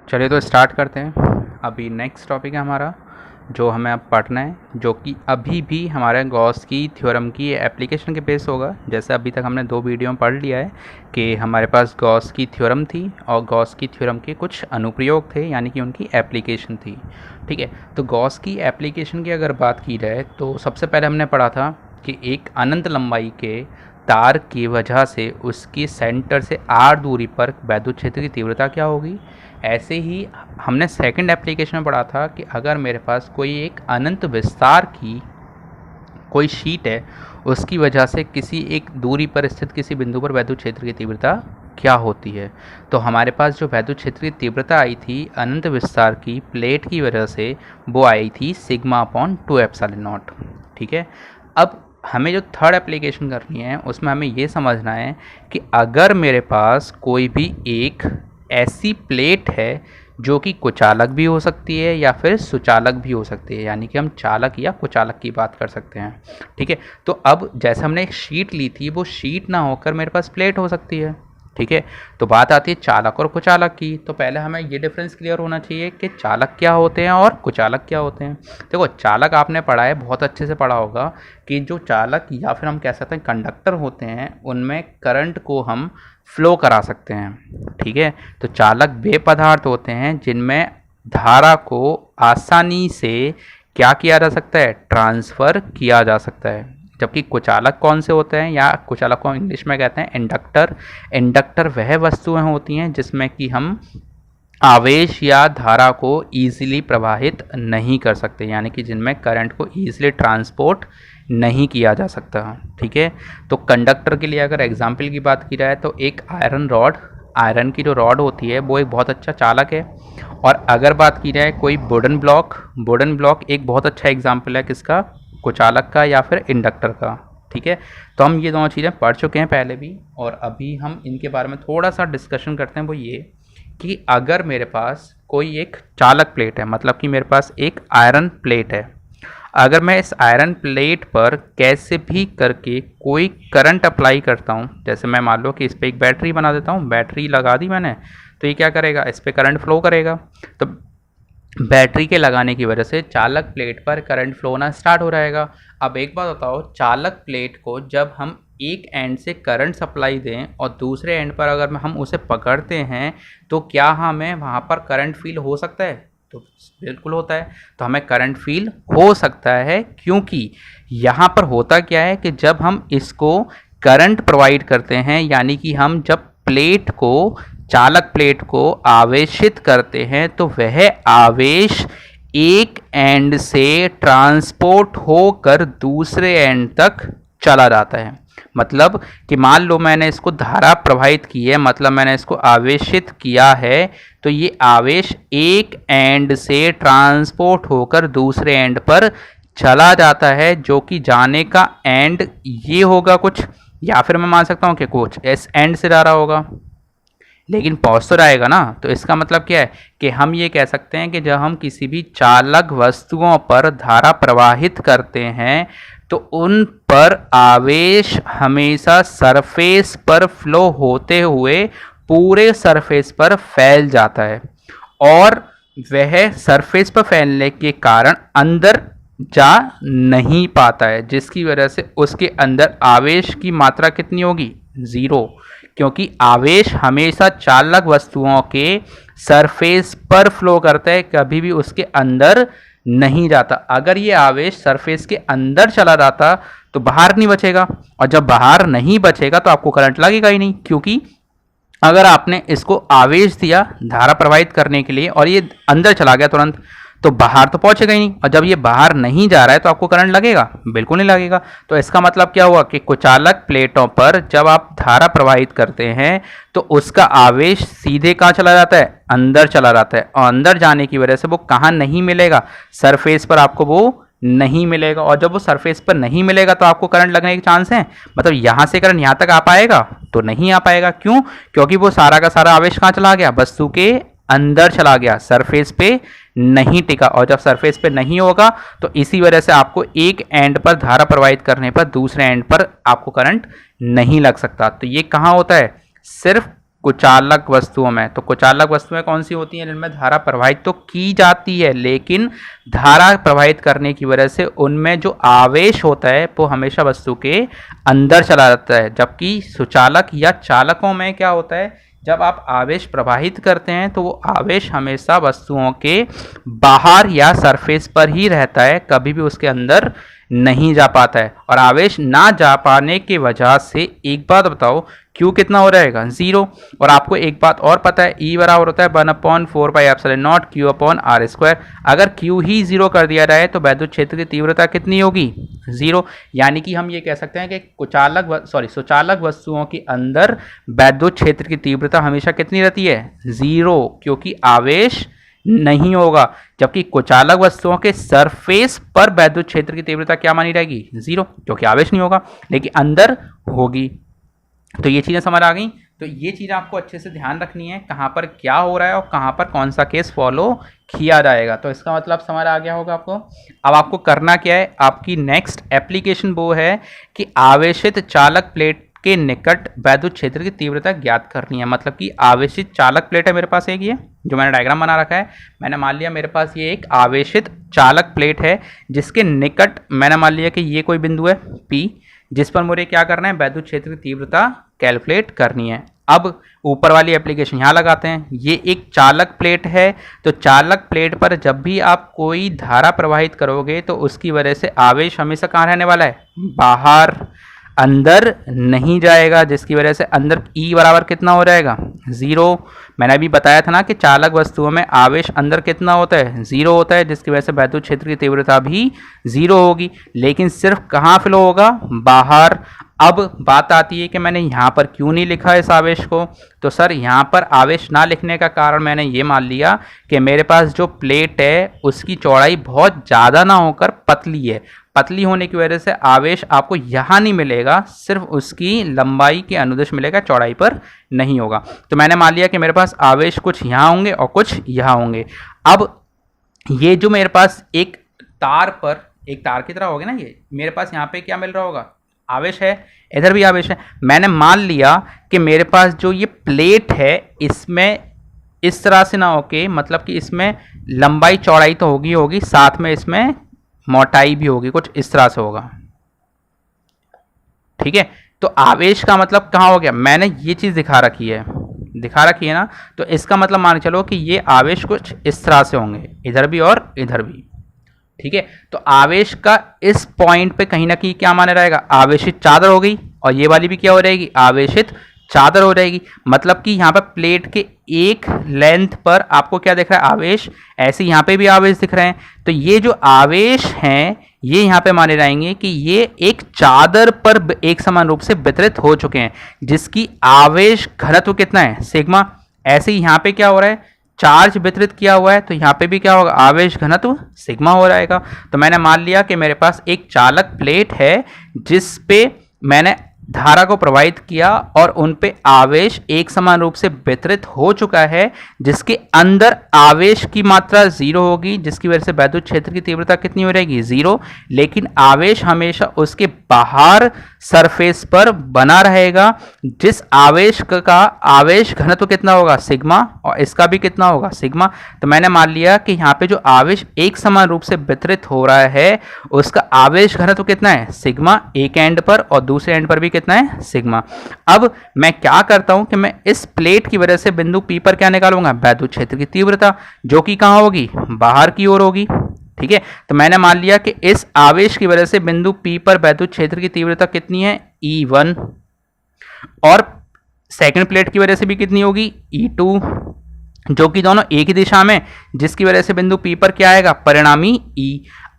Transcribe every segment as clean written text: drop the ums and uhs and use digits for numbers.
चलिए तो स्टार्ट करते हैं। अभी नेक्स्ट टॉपिक है हमारा जो हमें अब पढ़ना है, जो कि अभी भी हमारे गॉस की थ्योरम की एप्लीकेशन के बेस होगा। जैसे अभी तक हमने 2 वीडियो में पढ़ लिया है कि हमारे पास गॉस की थ्योरम थी और गॉस की थ्योरम के कुछ अनुप्रयोग थे, यानी कि उनकी एप्लीकेशन थी। ठीक है, तो गॉस की एप्लीकेशन की अगर बात की जाए तो सबसे पहले हमने पढ़ा था कि एक अनंत लंबाई के तार की वजह से उसकी सेंटर से r दूरी पर वैद्युत क्षेत्र की तीव्रता क्या होगी। ऐसे ही हमने सेकंड एप्लीकेशन में पढ़ा था कि अगर मेरे पास कोई एक अनंत विस्तार की कोई शीट है, उसकी वजह से किसी एक दूरी पर स्थित किसी बिंदु पर वैद्युत क्षेत्र की तीव्रता क्या होती है। तो हमारे पास जो वैद्युत क्षेत्र की तीव्रता आई थी अनंत विस्तार की प्लेट की वजह से, वो आई थी σ/2ε0। ठीक है, अब हमें जो थर्ड एप्लीकेशन करनी है उसमें हमें ये समझना है कि अगर मेरे पास कोई भी एक ऐसी प्लेट है जो कि कुचालक भी हो सकती है या फिर सुचालक भी हो सकती है, यानी कि हम चालक या कुचालक की बात कर सकते हैं। ठीक है, तो अब जैसे हमने एक शीट ली थी, वो शीट ना होकर मेरे पास प्लेट हो सकती है। ठीक है, तो बात आती है चालक और कुचालक की। तो पहले हमें ये डिफरेंस क्लियर होना चाहिए कि चालक क्या होते हैं और कुचालक क्या होते हैं। देखो, चालक आपने पढ़ा है, बहुत अच्छे से पढ़ा होगा कि जो चालक या फिर हम कह सकते हैं कंडक्टर होते हैं, उनमें करंट को हम फ्लो करा सकते हैं। ठीक है, तो चालक वे पदार्थ होते हैं जिनमें धारा को आसानी से क्या किया जा सकता है, ट्रांसफ़र किया जा सकता है। जबकि कुचालक कौन से होते हैं, या कुचालक को इंग्लिश में कहते हैं इंडक्टर। इंडक्टर वह वस्तुएं होती हैं जिसमें कि हम आवेश या धारा को ईजिली प्रवाहित नहीं कर सकते, यानी कि जिनमें करंट को ईजिली ट्रांसपोर्ट नहीं किया जा सकता। ठीक है, तो कंडक्टर के लिए अगर एग्जाम्पल की बात की जाए तो एक आयरन रॉड, आयरन की जो रॉड होती है वो एक बहुत अच्छा चालक है। और अगर बात की जाए कोई वुडन ब्लॉक, वुडन ब्लॉक एक बहुत अच्छा एग्जाम्पल है किसका, कुचालक का या फिर इंडक्टर का। ठीक है, तो हम ये दोनों चीज़ें पढ़ चुके हैं पहले भी, और अभी हम इनके बारे में थोड़ा सा डिस्कशन करते हैं। वो ये कि अगर मेरे पास कोई एक चालक प्लेट है, मतलब कि मेरे पास एक आयरन प्लेट है, अगर मैं इस आयरन प्लेट पर कैसे भी करके कोई करंट अप्लाई करता हूँ, जैसे मैं मान लो कि इस पर एक बैटरी बना देता हूँ, बैटरी लगा दी मैंने, तो ये क्या करेगा, इस पर करंट फ्लो करेगा। तो बैटरी के लगाने की वजह से चालक प्लेट पर करंट फ्लो होना स्टार्ट हो जाएगा। अब एक बात बताओ, चालक प्लेट को जब हम एक एंड से करंट सप्लाई दें और दूसरे एंड पर अगर हम उसे पकड़ते हैं, तो क्या हमें वहाँ पर करंट फील हो सकता है? तो बिल्कुल होता है। तो हमें करंट फील हो सकता है, क्योंकि यहाँ पर होता क्या है कि जब हम इसको करंट प्रोवाइड करते हैं, यानी कि हम जब प्लेट को, चालक प्लेट को आवेशित करते हैं, तो वह आवेश एक एंड से ट्रांसपोर्ट होकर दूसरे एंड तक चला जाता है। मतलब कि मान लो मैंने इसको धारा प्रवाहित की है, मतलब मैंने इसको आवेशित किया है, तो ये आवेश एक एंड से ट्रांसपोर्ट होकर दूसरे एंड पर चला जाता है, जो कि जाने का एंड ये होगा कुछ, या फिर मैं मान सकता हूँ कि कुछ इस एंड से जा रहा होगा, लेकिन पहुंच तो जाएगा ना। तो इसका मतलब क्या है कि हम ये कह सकते हैं कि जब हम किसी भी चालक वस्तुओं पर धारा प्रवाहित करते हैं, तो उन पर आवेश हमेशा सरफेस पर फ्लो होते हुए पूरे सरफेस पर फैल जाता है, और वह सरफेस पर फैलने के कारण अंदर जा नहीं पाता है, जिसकी वजह से उसके अंदर आवेश की मात्रा कितनी होगी, 0, क्योंकि आवेश हमेशा चालक वस्तुओं के सरफेस पर फ्लो करता है, कभी भी उसके अंदर नहीं जाता। अगर ये आवेश सरफेस के अंदर चला जाता तो बाहर नहीं बचेगा, और जब बाहर नहीं बचेगा तो आपको करंट लगेगा ही नहीं, क्योंकि अगर आपने इसको आवेश दिया धारा प्रवाहित करने के लिए और ये अंदर चला गया तुरंत, तो बाहर तो पहुंचेगा ही नहीं, और जब ये बाहर नहीं जा रहा है तो आपको करंट लगेगा, बिल्कुल नहीं लगेगा। तो इसका मतलब क्या हुआ कि कुचालक प्लेटों पर जब आप धारा प्रवाहित करते हैं तो उसका आवेश सीधे कहाँ चला जाता है, अंदर चला जाता है, और अंदर जाने की वजह से वो कहाँ नहीं मिलेगा, सरफेस पर आपको वो नहीं मिलेगा। और जब वो सरफेस पर नहीं मिलेगा तो आपको करंट लगने के चांस हैं, मतलब यहाँ से करंट यहाँ तक आ पाएगा तो नहीं आ पाएगा। क्यों? क्योंकि वो सारा का सारा आवेश कहाँ चला गया, वस्तु के अंदर चला गया, सरफेस पे नहीं टिका। और जब सरफेस पे नहीं होगा तो इसी वजह से आपको एक एंड पर धारा प्रवाहित करने पर दूसरे एंड पर आपको करंट नहीं लग सकता। तो ये कहाँ होता है, सिर्फ कुचालक वस्तुओं में। तो कुचालक वस्तुएं कौन सी होती हैं जिनमें धारा प्रवाहित तो की जाती है, लेकिन धारा प्रवाहित करने की वजह से उनमें जो आवेश होता है वो हमेशा वस्तु के अंदर चला जाता है। जबकि सुचालक या चालकों में क्या होता है, जब आप आवेश प्रवाहित करते हैं तो वो आवेश हमेशा वस्तुओं के बाहर या सरफेस पर ही रहता है, कभी भी उसके अंदर नहीं जा पाता है। और आवेश ना जा पाने की वजह से एक बात बताओ, Q कितना हो रहेगा, 0। और आपको एक बात और पता है, E बराबर होता है 1/4πε0 Q/r²। अगर Q ही 0 कर दिया जाए तो वैद्युत क्षेत्र की तीव्रता कितनी होगी, 0। यानी कि हम ये कह सकते हैं कि सुचालक वस्तुओं के अंदर वैद्युत क्षेत्र की तीव्रता हमेशा कितनी रहती है, 0, क्योंकि आवेश नहीं होगा। जबकि कुचालक वस्तुओं के सरफेस पर वैद्युत क्षेत्र की तीव्रता क्या मानी जाएगी, 0, क्योंकि आवेश नहीं होगा, लेकिन अंदर होगी। तो ये चीज़ें समझ आ गई। तो ये चीज़ आपको अच्छे से ध्यान रखनी है, कहाँ पर क्या हो रहा है और कहाँ पर कौन सा केस फॉलो किया जाएगा। तो इसका मतलब समझ आ गया होगा आपको। अब आपको करना क्या है, आपकी नेक्स्ट एप्लीकेशन वो है कि आवेशित चालक प्लेट के निकट वैद्युत क्षेत्र की तीव्रता ज्ञात करनी है। मतलब कि आवेशित चालक प्लेट है मेरे पास एक, ये जो मैंने डायग्राम बना रखा है, मैंने मान लिया मेरे पास ये एक आवेशित चालक प्लेट है जिसके निकट मैंने मान लिया कि ये कोई बिंदु है P, जिस पर मुझे क्या करना है, वैद्युत क्षेत्र की तीव्रता कैलकुलेट करनी है। अब ऊपर वाली एप्लीकेशन यहाँ लगाते हैं। ये एक चालक प्लेट है, तो चालक प्लेट पर जब भी आप कोई धारा प्रवाहित करोगे तो उसकी वजह से आवेश हमेशा कहाँ रहने वाला है, बाहर, अंदर नहीं जाएगा, जिसकी वजह से अंदर E बराबर कितना हो जाएगा, 0। मैंने अभी बताया था ना कि चालक वस्तुओं में आवेश अंदर कितना होता है, 0 होता है, जिसकी वजह से वैद्युत क्षेत्र की तीव्रता भी 0 होगी। लेकिन सिर्फ कहाँ फ्लो होगा, बाहर। अब बात आती है कि मैंने यहाँ पर क्यों नहीं लिखा इस आवेश को। तो सर यहाँ पर आवेश ना लिखने का कारण मैंने ये मान लिया कि मेरे पास जो प्लेट है उसकी चौड़ाई बहुत ज़्यादा ना होकर पतली है। पतली होने की वजह से आवेश आपको यहाँ नहीं मिलेगा, सिर्फ उसकी लंबाई के अनुदिश मिलेगा, चौड़ाई पर नहीं होगा। तो मैंने मान लिया कि मेरे पास आवेश कुछ यहाँ होंगे और कुछ यहाँ होंगे। अब ये जो मेरे पास एक तार की तरह होगा ना, ये मेरे पास यहाँ पे क्या मिल रहा होगा, आवेश है, इधर भी आवेश है। मैंने मान लिया कि मेरे पास जो ये प्लेट है इसमें इस तरह से ना होके, मतलब कि इसमें लंबाई चौड़ाई तो होगी, साथ में इसमें मोटाई भी होगी, कुछ इस तरह से होगा। ठीक है, तो आवेश का मतलब कहाँ हो गया, मैंने ये चीज़ दिखा रखी है ना। तो इसका मतलब मान के चलो कि ये आवेश कुछ इस तरह से होंगे, इधर भी और इधर भी। ठीक है, तो आवेश का इस पॉइंट पे कहीं ना कहीं क्या माना रहेगा, आवेशित चादर हो गई, और ये वाली भी क्या हो रहेगी, आवेशित चादर हो जाएगी। मतलब कि यहाँ पर प्लेट के एक लेंथ पर आपको क्या दिख रहा है, आवेश। ऐसे यहाँ पे भी आवेश दिख रहे हैं। तो ये जो आवेश हैं ये यहाँ पे माने जाएंगे कि ये एक चादर पर एक समान रूप से वितरित हो चुके हैं, जिसकी आवेश घनत्व कितना है, सिग्मा। ऐसे ही यहाँ पे क्या हो रहा है, चार्ज वितरित किया हुआ है, तो यहाँ पे भी क्या होगा, आवेश घनत्व सिग्मा हो जाएगा। तो मैंने मान लिया कि मेरे पास एक चालक प्लेट है जिस पे मैंने धारा को प्रवाहित किया और उन पे आवेश एक समान रूप से वितरित हो चुका है, जिसके अंदर आवेश की मात्रा 0 होगी, जिसकी वजह से वैद्युत क्षेत्र की तीव्रता कितनी हो रहेगी, 0। लेकिन आवेश हमेशा उसके बाहर सरफेस पर बना रहेगा, जिस आवेश का आवेश घनत्व कितना होगा, सिग्मा, और इसका भी कितना होगा, सिग्मा। तो मैंने मान लिया कि यहाँ पे जो आवेश एक समान रूप से वितरित हो रहा है उसका आवेश घनत्व कितना है, सिग्मा, एक एंड पर, और दूसरे एंड पर भी कितना है, सिग्मा। अब मैं क्या करता हूं कि मैं इस प्लेट की वजह से बिंदु P पर क्या निकालूंगा, वैद्युत क्षेत्र की तीव्रता, जो कि कहां होगी, बाहर की ओर होगी। ठीक है, तो मैंने मान लिया कि इस आवेश की वजह से बिंदु P पर वैद्युत क्षेत्र की तीव्रता कितनी है, E1, और सेकंड प्लेट की वजह से भी कितनी होगी, E2, जो कि दोनों एक ही दिशा में, जिसकी वजह से बिंदु P पर क्या आएगा, परिणामी E।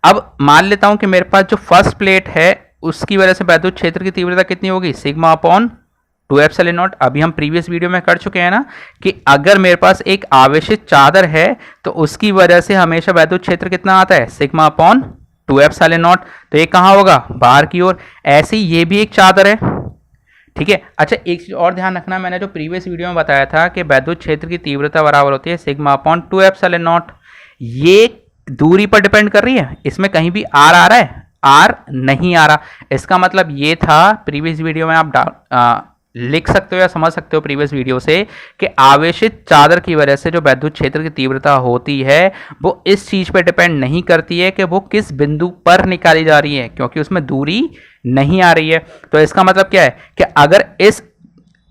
अब मान लेता हूं कि मेरे पास जो फर्स्ट प्लेट है उसकी वजह से वैद्युत क्षेत्र की तीव्रता कितनी होगी, सिग्मा अपॉन 2ε0। अभी हम प्रीवियस वीडियो में कर चुके हैं ना कि अगर मेरे पास एक आवेशित चादर है तो उसकी वजह से हमेशा वैद्युत क्षेत्र कितना आता है, सिग्मा अपॉन 2ε0। तो ये कहाँ होगा, बाहर की ओर। ऐसे ही ये भी एक चादर है। ठीक है, अच्छा एक चीज और ध्यान रखना, मैंने जो प्रीवियस वीडियो में बताया था कि वैद्युत क्षेत्र की तीव्रता बराबर होती है सिग्मा अपॉन 2ε0। ये दूरी पर डिपेंड कर रही है, इसमें कहीं भी आर आ रहा है, आर नहीं आ रहा। इसका मतलब ये था, प्रीवियस वीडियो में आप लिख सकते हो या समझ सकते हो प्रीवियस वीडियो से कि आवेशित चादर की वजह से जो वैद्युत क्षेत्र की तीव्रता होती है वो इस चीज पे डिपेंड नहीं करती है कि वो किस बिंदु पर निकाली जा रही है, क्योंकि उसमें दूरी नहीं आ रही है। तो इसका मतलब क्या है कि अगर इस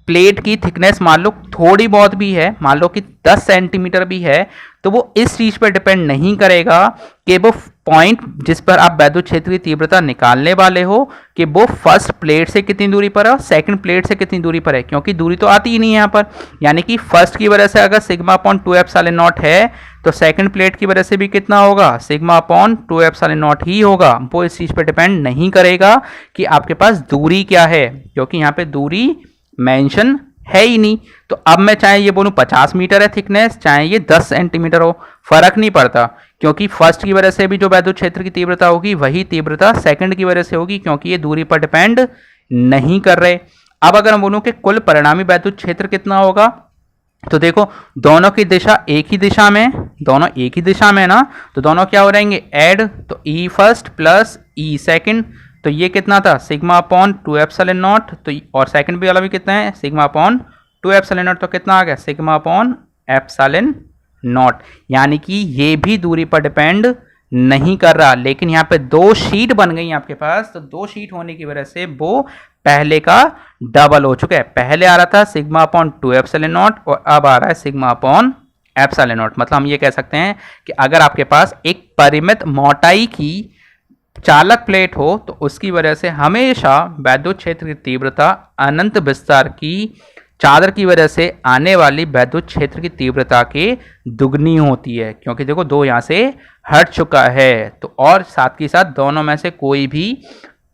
प्लेट की थिकनेस मान लो थोड़ी बहुत भी है, मान लो कि 10 सेंटीमीटर भी है, तो वो इस चीज पर डिपेंड नहीं करेगा कि वो पॉइंट जिस पर आप वैद्युत क्षेत्र की तीव्रता निकालने वाले हो कि वो फर्स्ट प्लेट से कितनी दूरी पर है और सेकंड प्लेट से कितनी दूरी पर है, क्योंकि दूरी तो आती ही नहीं है यहाँ पर। यानी कि फर्स्ट की वजह से अगर सिग्मा अपॉन 2 एप्सिलॉन नॉट है तो सेकंड प्लेट की वजह से भी कितना होगा, सिग्मा अपॉन 2 एप्सिलॉन नॉट ही होगा। वो इस चीज पर डिपेंड नहीं करेगा कि आपके पास दूरी क्या है, क्योंकि यहाँ पे दूरी मेंशन है ही नहीं। तो अब मैं चाहे ये बोलूं 50 मीटर है थिकनेस, चाहे ये 10 सेंटीमीटर हो, फर्क नहीं पड़ता, क्योंकि फर्स्ट की वजह से भी जो वैद्युत क्षेत्र की तीव्रता होगी वही तीव्रता सेकंड की वजह से होगी, क्योंकि ये दूरी पर डिपेंड नहीं कर रहे। अब अगर हम बोलूं कि कुल परिणामी वैद्युत क्षेत्र कितना होगा, तो देखो दोनों की दिशा एक ही दिशा में, दोनों एक ही दिशा में ना, तो दोनों क्या हो रहेंगे, ऐड, तो ई फर्स्ट प्लस ई सेकंड, तो ये कितना था, सिग्मा अपॉन 2 एप्सिलॉन नॉट, तो और सेकंड भी वाला भी कितना है, सिग्मा अपॉन 2 एप्सिलॉन नॉट, तो कितना आ गया, सिग्मा अपॉन एप्सिलॉन नॉट। यानी कि ये भी दूरी पर डिपेंड नहीं कर रहा, लेकिन यहाँ पे 2 शीट बन गई आपके पास, तो 2 शीट होने की वजह से वो पहले का डबल हो चुका है। पहले आ रहा था सिग्मा अपॉन 2 एप्सिलॉन नॉट और अब आ रहा है सिग्मा अपॉन एप्सिलॉन नॉट। मतलब हम ये कह सकते हैं कि अगर आपके पास एक परिमित मोटाई की चालक प्लेट हो तो उसकी वजह से हमेशा वैद्युत क्षेत्र की तीव्रता अनंत विस्तार की चादर की वजह से आने वाली वैद्युत क्षेत्र की तीव्रता के दुगनी होती है, क्योंकि देखो 2 यहाँ से हट चुका है। तो और साथ ही साथ दोनों में से कोई भी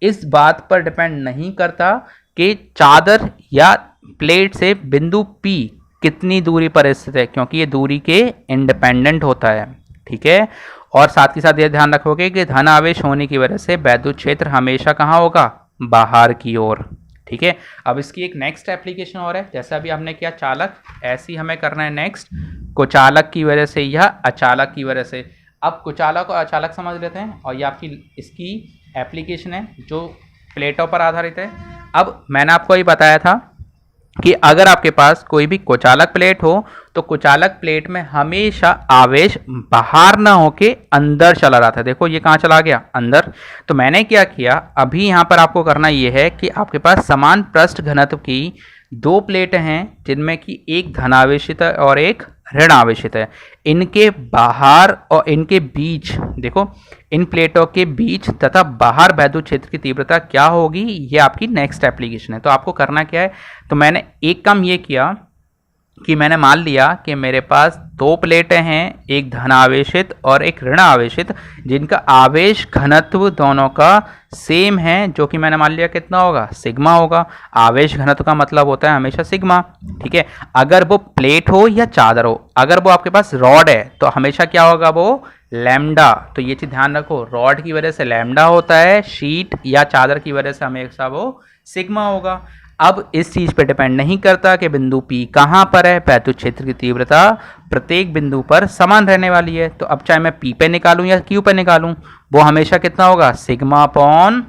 इस बात पर डिपेंड नहीं करता कि चादर या प्लेट से बिंदु P कितनी दूरी पर स्थित है, क्योंकि ये दूरी के इंडिपेंडेंट होता है। ठीक है, और साथ ही साथ यह ध्यान रखोगे कि धन आवेश होने की वजह से वैद्युत क्षेत्र हमेशा कहाँ होगा, बाहर की ओर। ठीक है, अब इसकी एक नेक्स्ट एप्लीकेशन और है, जैसा अभी हमने किया चालक, ऐसे ही हमें करना है नेक्स्ट कुचालक की वजह से या अचालक की वजह से। अब कुचालक और अचालक समझ लेते हैं, और ये आपकी इसकी एप्लीकेशन है जो प्लेटों पर आधारित है। अब मैंने आपको ये बताया था कि अगर आपके पास कोई भी कुचालक प्लेट हो तो कुचालक प्लेट में हमेशा आवेश बाहर ना होके अंदर चला रहा था। देखो ये कहाँ चला गया, अंदर। तो मैंने क्या किया, अभी यहाँ पर आपको करना ये है कि आपके पास समान पृष्ठ घनत्व की 2 प्लेट हैं जिनमें कि एक धनावेशित है और एक ऋण आवेशित है। इनके बाहर और इनके बीच, देखो इन प्लेटों के बीच तथा बाहर वैद्युत क्षेत्र की तीव्रता क्या होगी, ये आपकी नेक्स्ट एप्लीकेशन है। तो आपको करना क्या है, तो मैंने एक काम ये किया कि मैंने मान लिया कि मेरे पास 2 प्लेटें हैं, एक धनावेशित और एक ऋण आवेशित, जिनका आवेश घनत्व दोनों का सेम है, जो कि मैंने मान लिया कितना होगा, सिग्मा होगा। आवेश घनत्व का मतलब होता है हमेशा सिग्मा। ठीक है, अगर वो प्लेट हो या चादर हो, अगर वो आपके पास रॉड है तो हमेशा क्या होगा, वो लैम्डा। तो ये चीज ध्यान रखो, रॉड की वजह से लैम्डा होता है, शीट या चादर की वजह से हमेशा वो सिग्मा होगा। अब इस चीज पे डिपेंड नहीं करता कि बिंदु P कहां पर है, वैद्युत क्षेत्र की तीव्रता प्रत्येक बिंदु पर समान रहने वाली है। तो अब चाहे मैं P पे निकालूं या Q पे निकालूं, वो हमेशा कितना होगा, सिग्मा अपॉन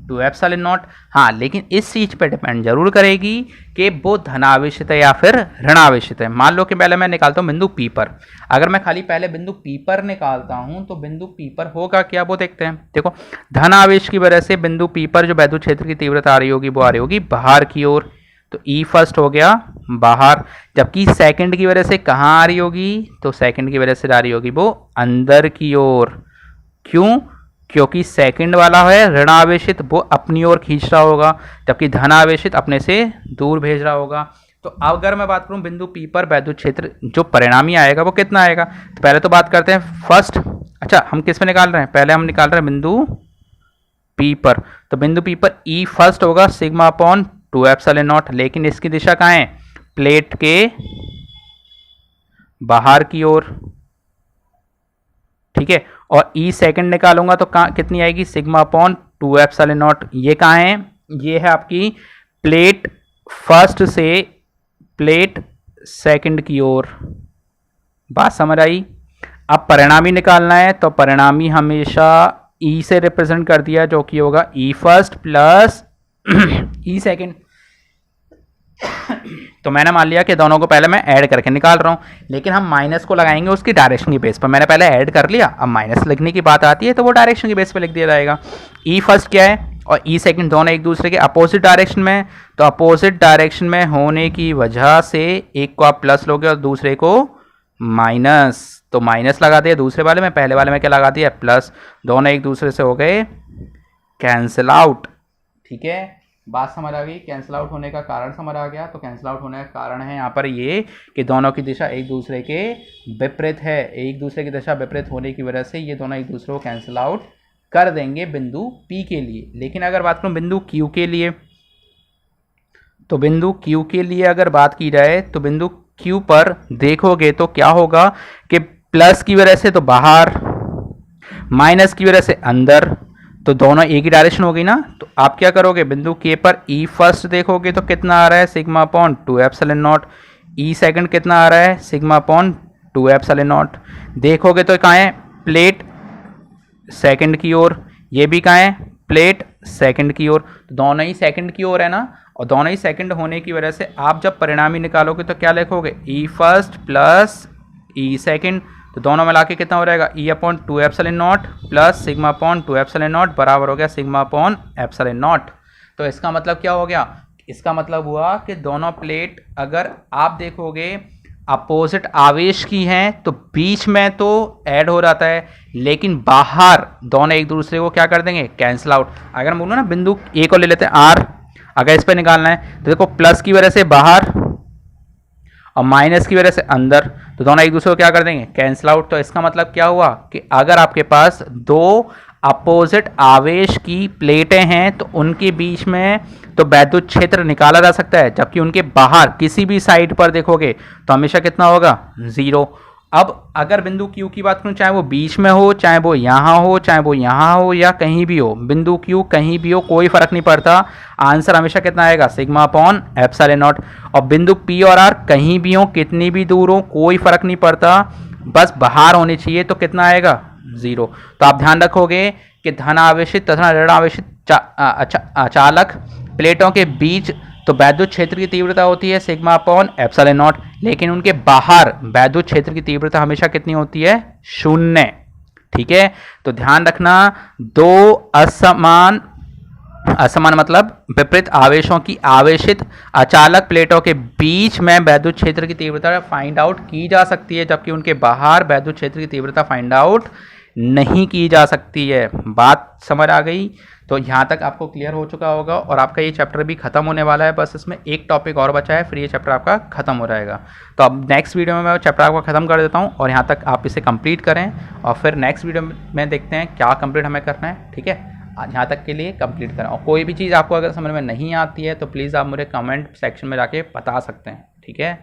2 एप्सिलॉन नॉट। हाँ, लेकिन इस चीज पे डिपेंड जरूर करेगी कि वो धनावेशित है या फिर ऋणावेशित है। मान लो कि पहले मैं निकालता हूं बिंदु P पर, अगर मैं खाली पहले बिंदु P पर निकालता हूं तो बिंदु P पर होगा क्या, वो देखते हैं। देखो धनावेश की वजह से बिंदु P पर जो वैद्युत क्षेत्र की तीव्रता आ रही होगी वो आ रही होगी बाहर की ओर, तो E फर्स्ट हो गया बाहर, जबकि सेकंड की वजह से कहाँ आ रही होगी, तो सेकंड की वजह से आ रही होगी वो अंदर की ओर। क्यों, क्योंकि सेकंड वाला है ऋणावेशित, वो अपनी ओर खींच रहा होगा, जबकि धनावेशित अपने से दूर भेज रहा होगा। तो अगर मैं बात करूं बिंदु P पर वैद्युत क्षेत्र जो परिणामी आएगा वो कितना आएगा, तो पहले तो बात करते हैं फर्स्ट। अच्छा, हम किस में निकाल रहे हैं, पहले हम निकाल रहे हैं बिंदु P पर। तो बिंदु P पर E फर्स्ट होगा सिग्मा अपॉन 2 एप्सिलॉन नॉट, लेकिन इसकी दिशा कहाँ है, प्लेट के बाहर की ओर। ठीक है, और E सेकंड निकालूंगा तो कितनी आएगी, सिग्मा अपॉन 2 एप्सिलॉन नॉट। ये कहाँ है, ये है आपकी प्लेट फर्स्ट से प्लेट सेकंड की ओर। बात समझ आई। अब परिणामी निकालना है, तो परिणामी हमेशा E से रिप्रेजेंट कर दिया, जो कि होगा E first plus E second. तो मैंने मान लिया कि दोनों को पहले मैं ऐड करके निकाल रहा हूँ, लेकिन हम माइनस को लगाएंगे उसकी डायरेक्शन की बेस पर। मैंने पहले ऐड कर लिया, अब माइनस लिखने की बात आती है तो वो डायरेक्शन की बेस पर लिख दिया जाएगा। ई फर्स्ट क्या है और ई सेकंड दोनों एक दूसरे के अपोजिट डायरेक्शन में, तो अपोजिट डायरेक्शन में होने की वजह से एक को आप प्लस लोगे और दूसरे को माइनस, तो माइनस लगा दिया दूसरे वाले में, पहले वाले में क्या लगा दिया प्लस, दोनों एक दूसरे से हो गए कैंसिल आउट। ठीक है, बात समझ आ गई, कैंसिल आउट होने का कारण समझ आ गया। तो कैंसिल आउट होने का कारण है यहाँ पर ये कि दोनों की दिशा एक दूसरे के विपरीत है, एक दूसरे की दिशा विपरीत होने की वजह से ये दोनों एक दूसरे को कैंसिल आउट कर देंगे बिंदु P के लिए। लेकिन अगर बात करूँ बिंदु Q के लिए, तो बिंदु Q के लिए अगर बात की जाए तो बिंदु Q पर देखोगे तो क्या होगा कि प्लस की वजह से तो बाहर, माइनस की वजह से अंदर, तो दोनों एक ही डायरेक्शन हो गई ना। तो आप क्या करोगे, बिंदु के पर ई फर्स्ट देखोगे तो कितना आ रहा है sigma upon 2 epsilon not, E second कितना आ रहा है सिग्मा अपॉन 2 एप्सिलॉन नॉट। देखोगे तो कहाँ है प्लेट सेकंड की ओर, ये भी कहाँ है प्लेट सेकंड की ओर, तो दोनों ही सेकंड की ओर है ना। और दोनों ही सेकंड होने की वजह से आप जब परिणामी निकालोगे तो क्या लिखोगे, ई फर्स्ट प्लस ई सेकंड, तो दोनों मिला के कितना हो जाएगा ई upon 2 epsilon not plus sigma upon 2 epsilon not बराबर हो गया सिग्मा अपॉन एप्सिलॉन नॉट। तो इसका मतलब क्या हो गया, इसका मतलब हुआ कि दोनों प्लेट अगर आप देखोगे अपोजिट आवेश की हैं तो बीच में तो ऐड हो जाता है, लेकिन बाहर दोनों एक दूसरे को क्या कर देंगे कैंसिल आउट। अगर हम बोलो ना बिंदु ए को ले लेते हैं आर, अगर इस पर निकालना है तो देखो प्लस की वजह से बाहर और माइनस की वजह से अंदर, तो दोनों एक दूसरे को क्या कर देंगे कैंसिल आउट। तो इसका मतलब क्या हुआ कि अगर आपके पास दो अपोजिट आवेश की प्लेटें हैं तो उनके बीच में तो वैद्युत क्षेत्र निकाला जा सकता है, जबकि उनके बाहर किसी भी साइड पर देखोगे तो हमेशा कितना होगा जीरो। अब अगर बिंदु Q की बात करूं, चाहे वो बीच में हो, चाहे वो यहाँ हो, चाहे वो यहाँ हो या कहीं भी हो, बिंदु Q कहीं भी हो कोई फर्क नहीं पड़ता, आंसर हमेशा कितना आएगा सिग्मा अपॉन एप्सिलॉन नॉट। और बिंदु P और R कहीं भी हो, कितनी भी दूर हो, कोई फर्क नहीं पड़ता, बस बाहर होनी चाहिए, तो कितना आएगा जीरो। तो आप ध्यान रखोगे कि धन आवेशित तथा ऋण आवेशित अचालक प्लेटों के बीच तो वैद्युत क्षेत्र की तीव्रता होती है सिग्मा अपॉन एप्सिलॉन नॉट, लेकिन उनके बाहर वैद्युत क्षेत्र की तीव्रता हमेशा कितनी होती है शून्य। ठीक है, तो ध्यान रखना दो असमान मतलब विपरीत आवेशों की आवेशित अचालक प्लेटों के बीच में वैद्युत क्षेत्र की तीव्रता फाइंड आउट की जा सकती है, जबकि उनके बाहर वैद्युत क्षेत्र की तीव्रता फाइंड आउट नहीं की जा सकती है। बात समझ आ गई? तो यहाँ तक आपको क्लियर हो चुका होगा और आपका ये चैप्टर भी खत्म होने वाला है, बस इसमें एक टॉपिक और बचा है, फिर ये चैप्टर आपका खत्म हो जाएगा। तो अब नेक्स्ट वीडियो में मैं चैप्टर आपका खत्म कर देता हूँ और यहाँ तक आप इसे कंप्लीट करें और फिर नेक्स्ट वीडियो में देखते हैं क्या कंप्लीट हमें करना है। ठीक है, यहाँ तक के लिए कंप्लीट करें और कोई भी चीज़ आपको अगर समझ में नहीं आती है तो प्लीज़ आप मुझे कमेंट सेक्शन में जाके बता सकते हैं। ठीक है।